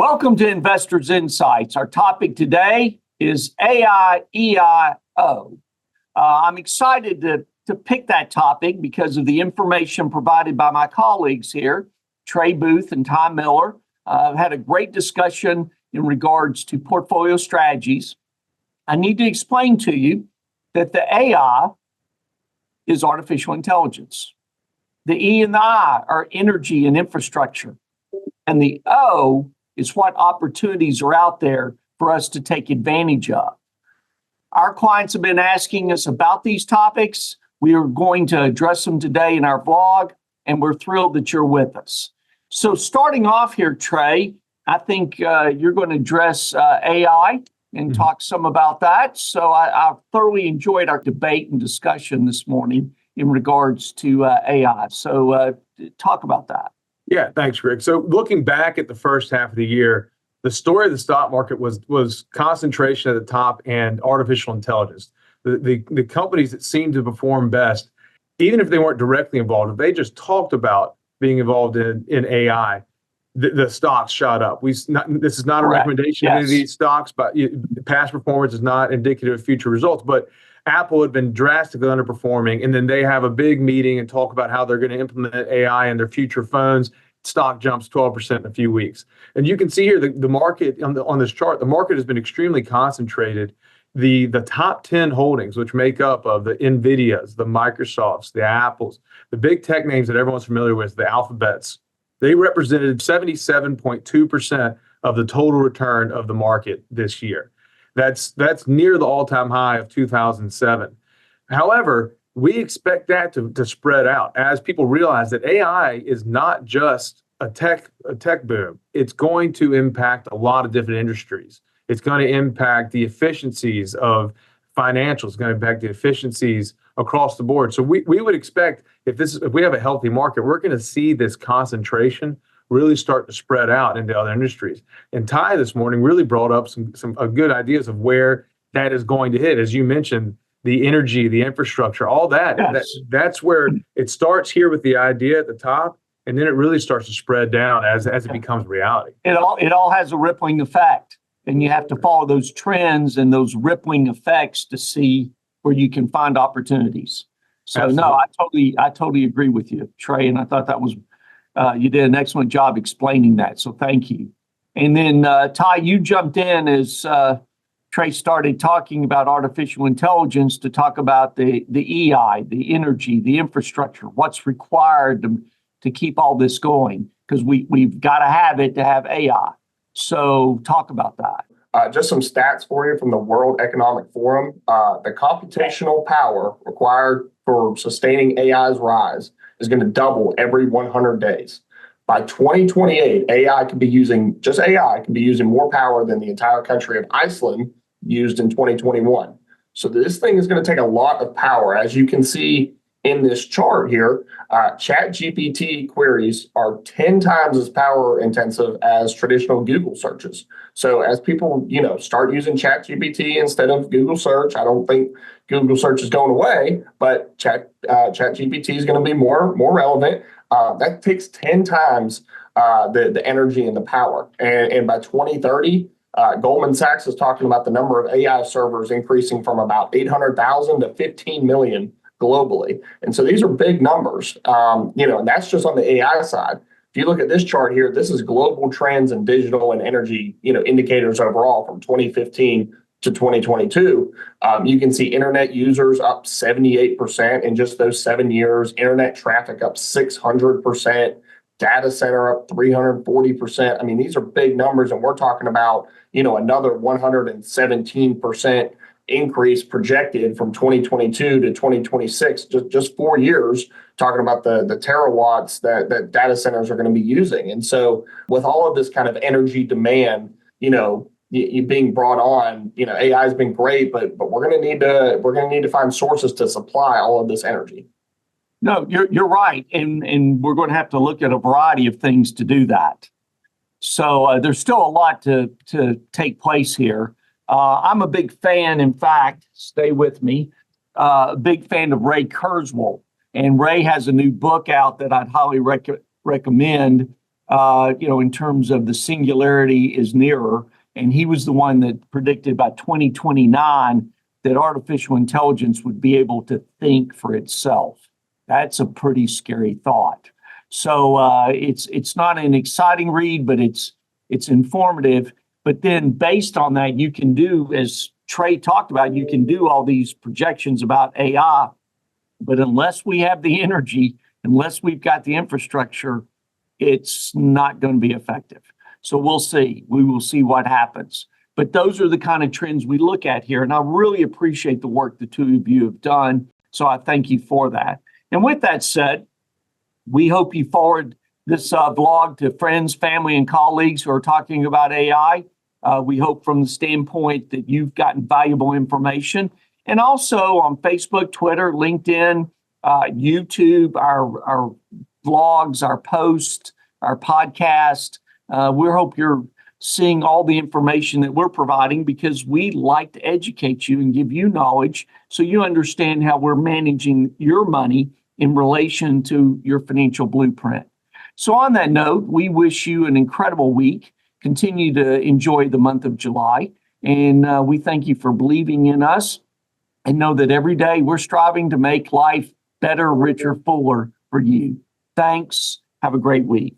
Welcome to Investors Insights. Our topic today is AIEIO. I'm excited to pick that topic because of the information provided by my colleagues here, Trey Booth and Tom Miller. I've had a great discussion in regards to portfolio strategies. I need to explain to you that the AI is artificial intelligence. The E and the I are energy and infrastructure. And the O is what opportunities are out there for us to take advantage of. Our clients have been asking us about these topics. We are going to address them today in our vlog, and we're thrilled that you're with us. So starting off here, Trey, I think you're going to address AI and talk some about that. So I thoroughly enjoyed our debate and discussion this morning in regards to AI. So talk about that. Yeah, thanks, Greg. So looking back at the first half of the year, the story of the stock market was concentration at the top and artificial intelligence. The companies that seemed to perform best, even if they weren't directly involved, if they just talked about being involved in AI, the stocks shot up. This is not a recommendation of any of these stocks, but past performance is not indicative of future results. But Apple had been drastically underperforming, and then they have a big meeting and talk about how they're going to implement AI in their future phones. Stock jumps 12% in a few weeks. And you can see here the market on this chart, the market has been extremely concentrated. The top 10 holdings, which make up of the NVIDIAs, the Microsofts, the Apples, the big tech names that everyone's familiar with, the Alphabets, they represented 77.2% of the total return of the market this year. That's near the all-time high of 2007. However, we expect that to spread out as people realize that AI is not just a tech boom. It's going to impact a lot of different industries. It's going to impact the efficiencies of financials. It's going to impact the efficiencies across the board. So we would expect if we have a healthy market, we're going to see this concentration really start to spread out into other industries. And Ty this morning really brought up some good ideas of where that is going to hit. As you mentioned, the energy, the infrastructure, all that. Yes. That's where it starts here with the idea at the top, and then it really starts to spread down as it becomes reality. It all has a rippling effect, and you have to follow those trends and those rippling effects to see where you can find opportunities. So Absolutely. No, I totally agree with you, Trey, and I thought that was you did an excellent job explaining that. So thank you. And then Ty, you jumped in as Trey started talking about artificial intelligence to talk about the EI, the energy, the infrastructure, what's required to keep all this going, because we've got to have it to have AI. So talk about that. Just some stats for you from the World Economic Forum. The computational power required for sustaining AI's rise is going to double every 100 days. By 2028, AI can be using more power than the entire country of Iceland used in 2021. So this thing is going to take a lot of power. As you can see in this chart here, ChatGPT queries are 10 times as power intensive as traditional Google searches. So as people, start using ChatGPT instead of Google search, I don't think Google search is going away, but ChatGPT is going to be more relevant. That takes 10 times the energy and the power. And by 2030, Goldman Sachs is talking about the number of AI servers increasing from about 800,000 to 15 million globally. And so these are big numbers, and that's just on the AI side. If you look at this chart here, this is global trends in digital and energy, indicators overall from 2015 to 2022. You can see internet users up 78% in just those 7 years, internet traffic up 600%, data center up 340%. I mean, these are big numbers, and we're talking about, another 117% increase projected from 2022 to 2026, just 4 years, talking about the terawatts that data centers are going to be using. And so with all of this kind of energy demand, you being brought on, AI has been great, but we're going to need to find sources to supply all of this energy. No, you're right, and we're going to have to look at a variety of things to do that. So there's still a lot to take place here. I'm a big fan, in fact, stay with me, a big fan of Ray Kurzweil. And Ray has a new book out that I'd highly recommend in terms of the singularity is nearer. And he was the one that predicted by 2029 that artificial intelligence would be able to think for itself. That's a pretty scary thought. So it's not an exciting read, but it's informative. But then based on that, you can do, as Trey talked about, you can do all these projections about AI. But unless we have the energy, unless we've got the infrastructure, it's not going to be effective. So we'll see. We will see what happens. But those are the kind of trends we look at here. And I really appreciate the work the two of you have done. So I thank you for that. And with that said, we hope you forward this vlog to friends, family, and colleagues who are talking about AI. We hope from the standpoint that you've gotten valuable information. And also on Facebook, Twitter, LinkedIn, YouTube, our vlogs, our posts, our podcast. We hope you're seeing all the information that we're providing because we like to educate you and give you knowledge so you understand how we're managing your money in relation to your financial blueprint. So on that note, we wish you an incredible week. Continue to enjoy the month of July. And we thank you for believing in us and know that every day we're striving to make life better, richer, fuller for you. Thanks. Have a great week.